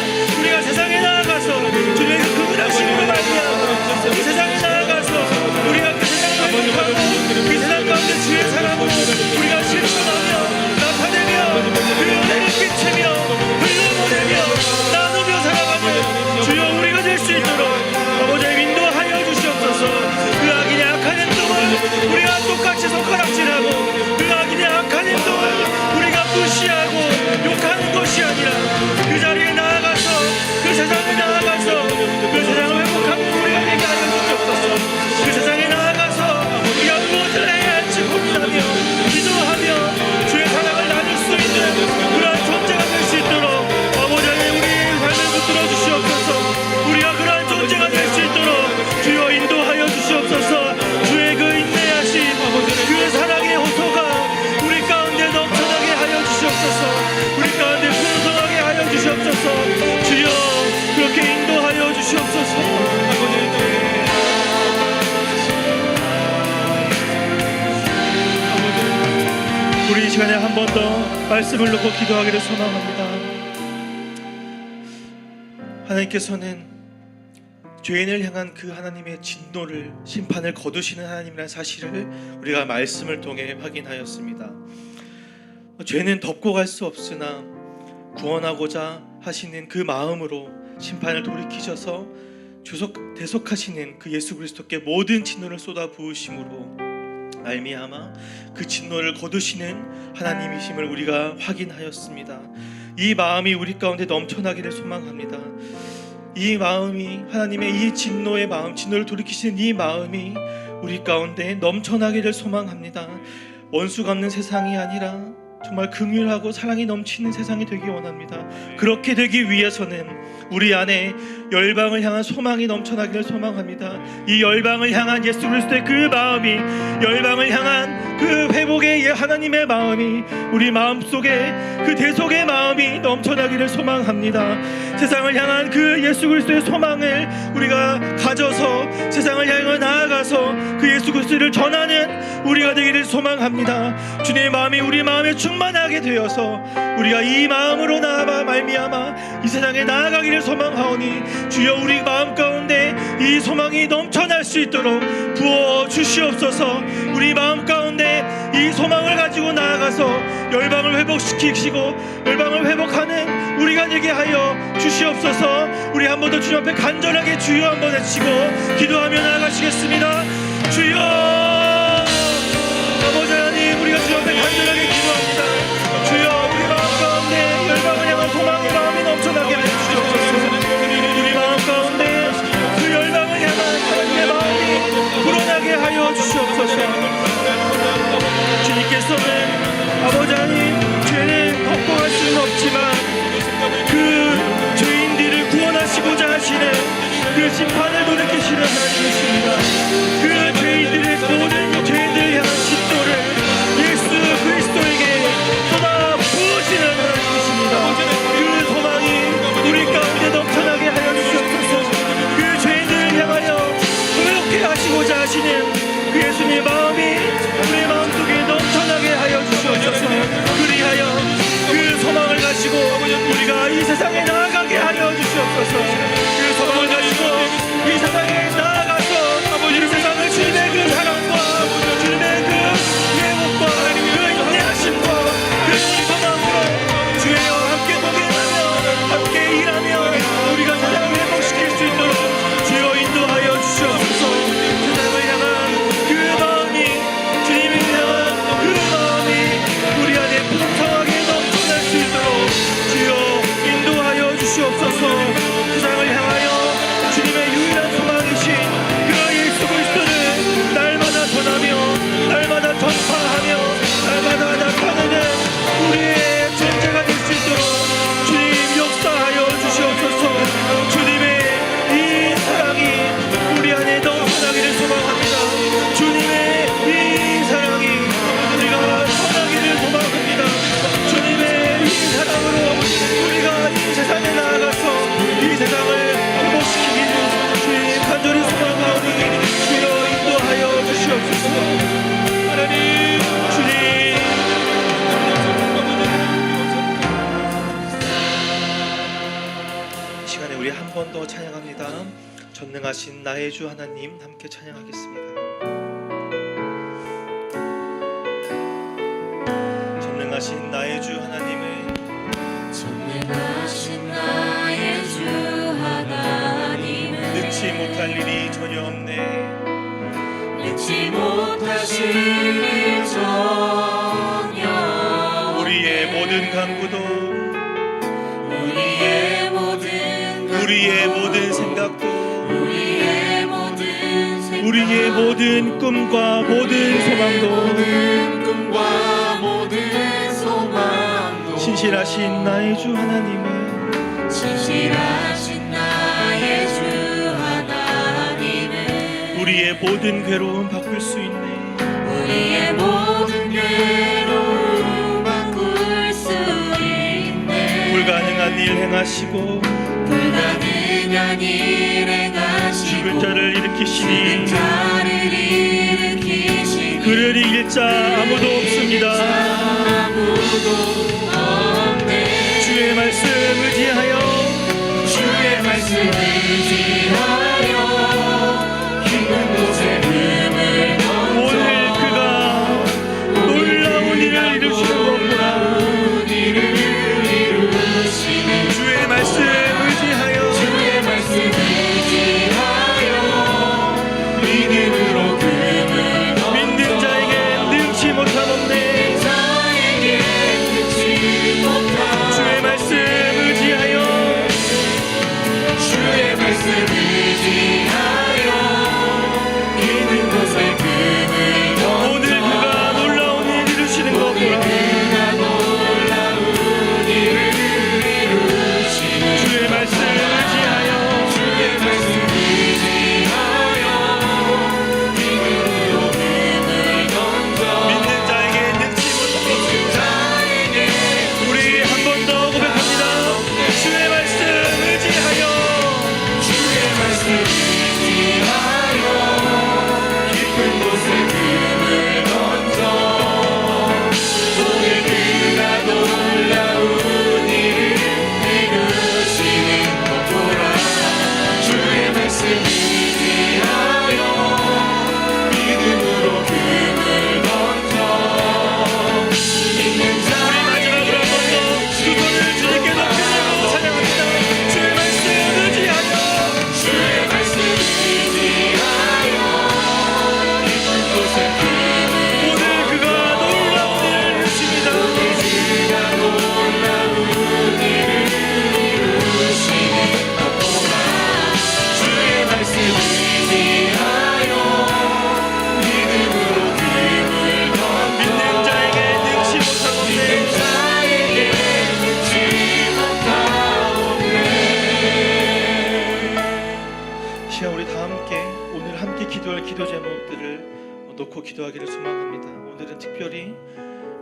우리가 세상에 나아가서 주님의 그 그분하심으로 말미암아 이 세상에 나아가서 우리가 그 세상을 회복하고 그 세상 가운데 주의 사랑으로 우리가 실천하며 나타내며 그 은혜를 끼치며 흘려보내며 나누며 살아가는 주여 우리가 될 수 있도록 아버지 인도하여 주시옵소서. 그 악인의 악한 행동을 우리가 똑같이 손가락질하고 그 악인의 악한 행동을 우리가 무시하고 욕하는 것이 아니라 그 자리에 나아가서 그 세상에 나아가서 그 세상을 회복하고 우리가 되게 하여 주시옵소서. 그 세상에 나아가서 우리가 무엇을 해야 할지 고민하며 기도하며 주의 사랑을 나눌 수 있는 그러한 존재가 될 수 있도록 아버지 하나님 우리의 삶을 붙들어 주시옵소서. 우리가 그러한 존재가 될 수 있도록 주여 인도하여 주시옵소서. 주의 그 인내하심 그 사랑의 호소가 우리 가운데 넘쳐나게 하여 주시옵소서. 우리 가운데 풍성하게 하여 주시옵소서. 주여 그렇게 인도하여 주시옵소서. 우리 이 시간에 한 번 더 말씀을 놓고 기도하기를 소망합니다. 하나님께서는 죄인을 향한 그 하나님의 진노를 심판을 거두시는 하나님이라는 사실을 우리가 말씀을 통해 확인하였습니다. 죄는 덮고 갈 수 없으나 구원하고자 하시는 그 마음으로 심판을 돌이키셔서 대속하시는 그 예수 그리스도께 모든 진노를 쏟아 부으심으로 말미암아 그 진노를 거두시는 하나님이심을 우리가 확인하였습니다. 이 마음이 우리 가운데 넘쳐나기를 소망합니다. 이 마음이 하나님의 이 진노의 마음, 진노를 돌이키시는 이 마음이 우리 가운데 넘쳐나기를 소망합니다. 원수 갚는 세상이 아니라 정말 긍휼하고 사랑이 넘치는 세상이 되기 원합니다. 그렇게 되기 위해서는 우리 안에 열방을 향한 소망이 넘쳐나기를 소망합니다. 이 열방을 향한 예수 그리스도의 그 마음이, 열방을 향한 그 회복의 하나님의 마음이 우리 마음속에 그 대속의 마음이 넘쳐나기를 소망합니다. 세상을 향한 그 예수 그리스도의 소망을 우리가 가져서 세상을 향해 나아가서 그 예수 그리스도를 전하는 우리가 되기를 소망합니다. 주님의 마음이 우리 마음에 충만하게 되어서 우리가 이 마음으로 나아가 말미암아 이 세상에 나아가기를 소망하오니 주여 우리 마음 가운데 이 소망이 넘쳐날 수 있도록 부어 주시옵소서. 우리 마음 가운데 이 소망을 가지고 나아가서 열방을 회복시키시고 열방을 회복하는 우리가 되게 하여 주시옵소서. 우리 한 번 더 주님 앞에 간절하게 주여 한번 외치고 기도하며 나아가시겠습니다. 주여 아버지 하나님, 우리가 주님 앞에 간절하게 기도합니다. 주여 우리 마음 가운데 열방을 향한 소망의 마음이 넘쳐나게 하여 주시옵소서. 우리 마음 가운데 그 열방을 향한 하나님의 마음이 불어나게 하여 주시옵소서. 주님께서는 아버지 하나님, 죄를 덮고할 수는 없지만 그 죄인들을 구원하시고자 하시는 그 심판을 돌이키시는 하나님이십니다. 그 죄인들의 모든 죄인들을 향한 진노를 예수 그리스도에게 쏟아 부으시는 하나님이십니다. 그 소망이 우리 가운데 넘쳐나게 하여 주시옵소서. 그 죄인들을 향하여 공격해 하시고자 하시는 그 예수님의 마음이 우리 마음속에 넘쳐나게 하여 주시옵소서. 그리하여 그 소망을 가지고 우리가 이 세상에 나아가게 하여 주시옵소서. 그 소망을 가지고 이 세상에 나아가서 이 세상을 주님의 그 사랑과 주님의 그 예복과 그 인내하심과 그 소망으로 주여 함께 동행하며 함께 일하며 우리가 세상을 회복시킬 수 있도록 주여 인도하여 주시옵소서. 세상을 향한 그 마음이, 주님을 향한 그 마음이 우리 안에 풍성하게 넘쳐날 수 있도록 주여 인도하여 주시옵소서. 세상을 향하여 주님의 유일한 소망이신 그 예수 그리스도를 날마다 전하며 날마다 전파하며 날마다 나타내는 우리의 존재가 될 수 있도록 주님 역사하여 주시옵소서. 주님의 이 사랑이 우리 안에 넘쳐나기를 소망합니다. 주님의 이 사랑이 우리가 전하기를 소망합니다. 주님의 이 사랑으로 우리가 이 세상에 나아가서 이 세상을 회복시키기를 주님 간절히 소망하오니 주여 인도하여 주시옵소서. 하나님 주님, 이 시간에 우리 한 번 더 찬양합니다. 전능하신 나의 주 하나님 함께 찬양하겠습니다. 전능하신 나의 주 하나님을 전능하신 나의 주 하나님을 능치 못할 일이 전혀 없네. 능치 못하실 일 전혀 우리의 모든 강구도 우리의 모든 생각도 우리의 모든 꿈과 모든 소망도 신실하신 나의 주 하나님을 신실하신 나의 주 하나님을 우리의 모든 괴로움 바꿀 수 있네. 우리의 모든 괴로움 바꿀 수 있네. 불가능한 일 행하시고 불가능한 일 행하시고 죽은 자를 일으키시니 그를 이길 자 아무도 없습니다. 주의 말씀 의지하여 힘든 곳에 흠을 오늘 그가 놀라운 일을 이루시는 것보다 주의 말씀 의지하여 믿는 자에게 능치 못함 없네. 시간 우리 다 함께 오늘 함께 기도할 기도 제목들을 놓고 기도하기를 소망합니다. 오늘은 특별히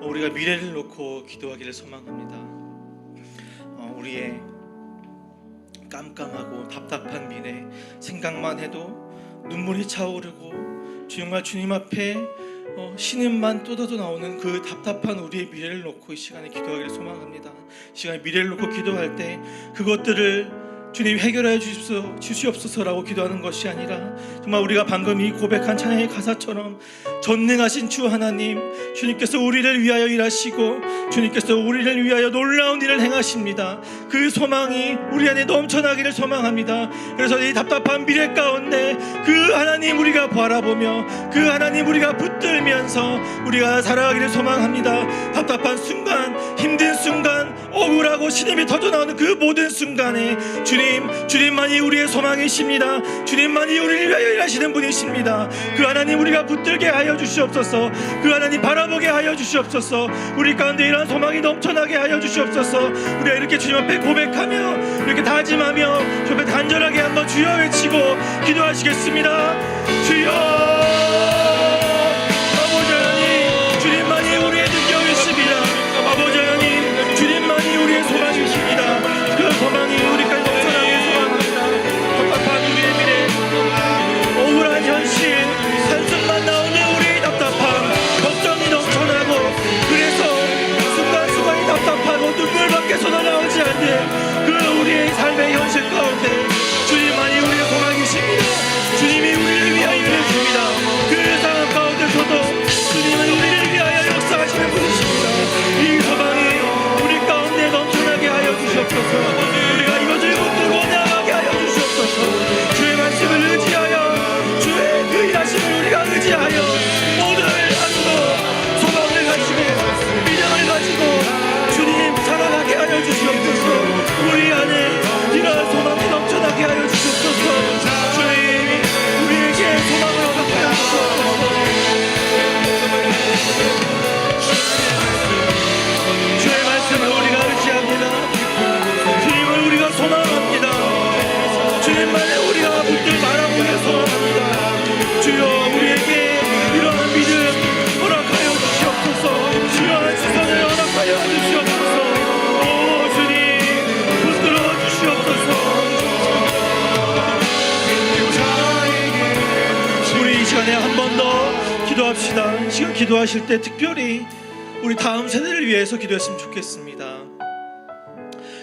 우리가 미래를 놓고 기도하기를 소망합니다. 우리의 깜깜하고 답답한 미래 생각만 해도 눈물이 차오르고 정말 주님 앞에 신음만 쏟아져 나오는 그 답답한 우리의 미래를 놓고 이 시간에 기도하기를 소망합니다. 이 시간에 미래를 놓고 기도할 때 그것들을 주님 해결하여 주시옵소서라고 기도하는 것이 아니라 정말 우리가 방금 이 고백한 찬양의 가사처럼 전능하신 주 하나님, 주님께서 우리를 위하여 일하시고 주님께서 우리를 위하여 놀라운 일을 행하십니다. 그 소망이 우리 안에 넘쳐나기를 소망합니다. 그래서 이 답답한 미래 가운데 그 하나님 우리가 바라보며 그 하나님 우리가 붙들면서 우리가 살아가기를 소망합니다. 답답한 순간, 힘든 순간, 억울하고 신음이 터져나오는 그 모든 순간에 주님만이 우리의 소망이십니다. 주님만이 우리를 위하여 일하시는 분이십니다. 그 하나님 우리가 붙들게 하여 주시옵소서. 그 하나님 바라보게 하여 주시옵소서. 우리 가운데 이러한 소망이 넘쳐나게 하여 주시옵소서. 우리가 이렇게 주님 앞에 고백하며 이렇게 다짐하며 주님 앞에 간절하게 한번 주여 외치고 기도하시겠습니다. 주여, 아버지 하나님, 주님만이 우리의 능력이십니다. 아버지 하나님, 주님만이 우리의 소망이십니다. 그 소망이 우리까지 넘쳐나게 소망합니다. 답답한 우리의 미래, 억울한 현실, 한숨만 나오는 우리의 답답함, 걱정이 넘쳐나고 그래서 순간순간이 답답하고 눈물밖에 쏟아나오지 않는 그 우리의 삶의 현실 가운데 주님만이 우리의 소망이십니다. 주님이 우리를 위하여 일하십니다. 그 상황 가운데서도 주님은 우리를 위하여 역사하시는 분이십니다. 이 소망이 우리 가운데 넘쳐나게 하여 주시옵소서. 우리가 이것을 붙들고 나아가게 하여 주시옵소서. 주의 말씀을 의지하여 주의 그 일하심을 우리가 의지하여 모든 안고 소망을 가지고 믿음을 가지고 주님 살아가게 하여 주시옵소서. 우리 안에 이러한 소망이 넘쳐나게 하여 주시옵소서. 주님 우리에게 소망을 허락하여 주시옵소서. 주의 말씀을 우리가 의지합니다. 주님을 우리가 소망합니다. 주님만에 우리가 붙들 바라보며 소망합니다. 주여 우리에게 이러한 믿음 허락하여 주시옵소서. 이러한 시선을 허락하여 주시옵소서. 오 주님 붙들어 주시옵소서. 우리 이 시간에 한 번 더 기도합시다. 이 시간 기도하실 때 특별히 우리 다음 세대를 위해서 기도했으면 좋겠습니다.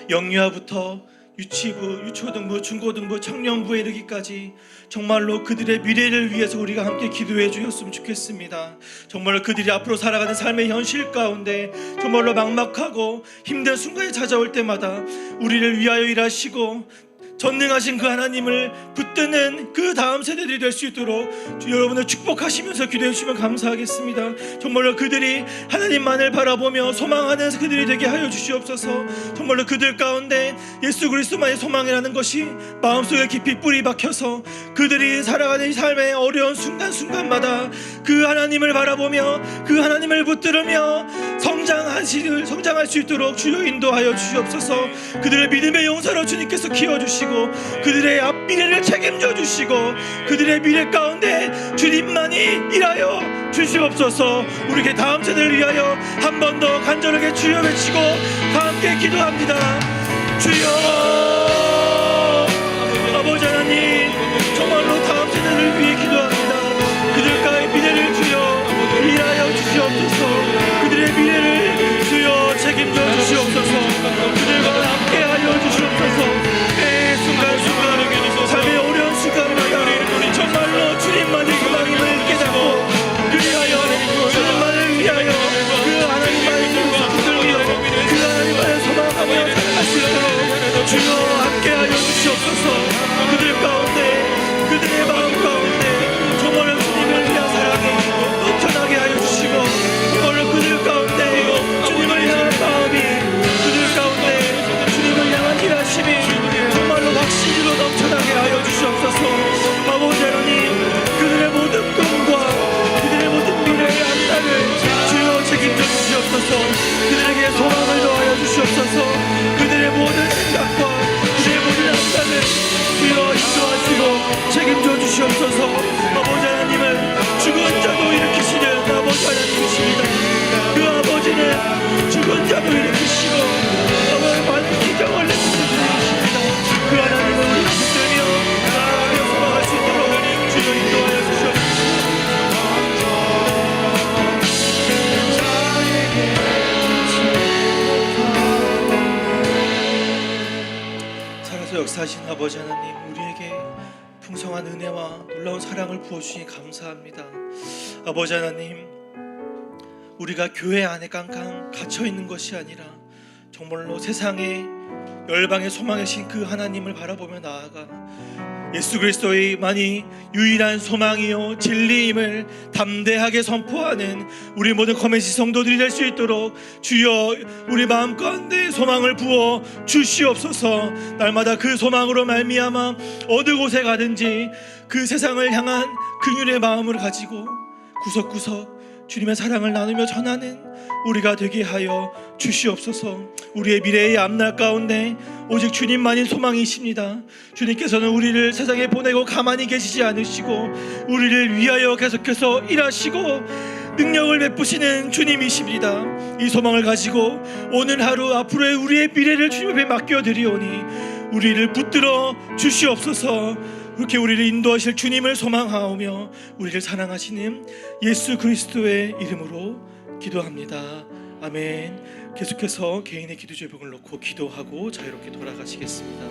영유아부터 유치부, 유초등부, 중고등부, 청년부에 이르기까지 정말로 그들의 미래를 위해서 우리가 함께 기도해 주셨으면 좋겠습니다. 정말로 그들이 앞으로 살아가는 삶의 현실 가운데 정말로 막막하고 힘든 순간이 찾아올 때마다 우리를 위하여 일하시고 전능하신 그 하나님을 붙드는 그 다음 세대들이 될 수 있도록 여러분을 축복하시면서 기도해 주시면 감사하겠습니다. 정말로 그들이 하나님만을 바라보며 소망하는 그들이 되게 하여 주시옵소서. 정말로 그들 가운데 예수 그리스도만의 소망이라는 것이 마음속에 깊이 뿌리 박혀서 그들이 살아가는 삶의 어려운 순간순간마다 그 하나님을 바라보며 그 하나님을 붙들으며 성장할 수 있도록 주여 인도하여 주시옵소서. 그들의 믿음의 용사로 주님께서 키워주시고 그들의 앞미래를 책임져 주시고 그들의 미래 가운데 주님만이 일하여 주시옵소서. 우리에게 다음 세대를 위하여 한 번 더 간절하게 주여 외치고 다 함께 기도합니다. 주여, 아버지 하나님, 정말로 다음 세대를 위해 기도합니다. 그들과의 미래를 주여 일하여 주시옵소서. 그들의 미래를 주여 책임져 주시옵소서. 그들과 함께 하여 주시옵소서. 순간순간 삶의 어려운 순간마다 정말로 주님만이 소망임을 깨닫고 그리하여 주님만을 위하여 그 하나님만의 붙들며 그 하나님만을 소망하며 살아갈 수 있도록 주여 함께하여 주시옵소서. 그들 가운데 그들의 마음 가운데 정말로 주님을 위한 사랑이 넘쳐나게 하여 주시고 정말로 그들 가운데 주님을 향한 마음이 그들 가운데 주님을 향한 일하심이 정말로 확신으로 넘쳐나게 하여 주시옵소서. 아버지 하나님, 그들의 모든 꿈과 그들의 모든 미래의 안락을 주여 책임져 주시옵소서. 그들에게 소망을 더하여 주시옵소서. 그들의 모든 생각과 그들의 모든 안락을 주여 인도하여 주여 인도하여 주시옵소서. 살아서 역사하신 아버지 하나님, 우리에게 풍성한 은혜와 놀라운 사랑을 부어주시니 감사합니다. 아버지 하나님, 우리가 교회 안에 깡깡 갇혀있는 것이 아니라 정말로 세상에 열방의 소망이신 그 하나님을 바라보며 나아가 예수 그리스도의 만이 유일한 소망이요 진리임을 담대하게 선포하는 우리 모든 커뮤니티 성도들이 될 수 있도록 주여 우리 마음 가운데 소망을 부어 주시옵소서. 날마다 그 소망으로 말미암아 어느 곳에 가든지 그 세상을 향한 긍휼의 마음을 가지고 구석구석 주님의 사랑을 나누며 전하는 우리가 되게 하여 주시옵소서. 우리의 미래의 앞날 가운데 오직 주님만이 소망이십니다. 주님께서는 우리를 세상에 보내고 가만히 계시지 않으시고 우리를 위하여 계속해서 일하시고 능력을 베푸시는 주님이십니다. 이 소망을 가지고 오늘 하루 앞으로의 우리의 미래를 주님 앞에 맡겨드리오니 우리를 붙들어 주시옵소서. 그렇게 우리를 인도하실 주님을 소망하오며 우리를 사랑하시는 예수 그리스도의 이름으로 기도합니다. 아멘. 계속해서 개인의 기도 제목을 놓고 기도하고 자유롭게 돌아가시겠습니다.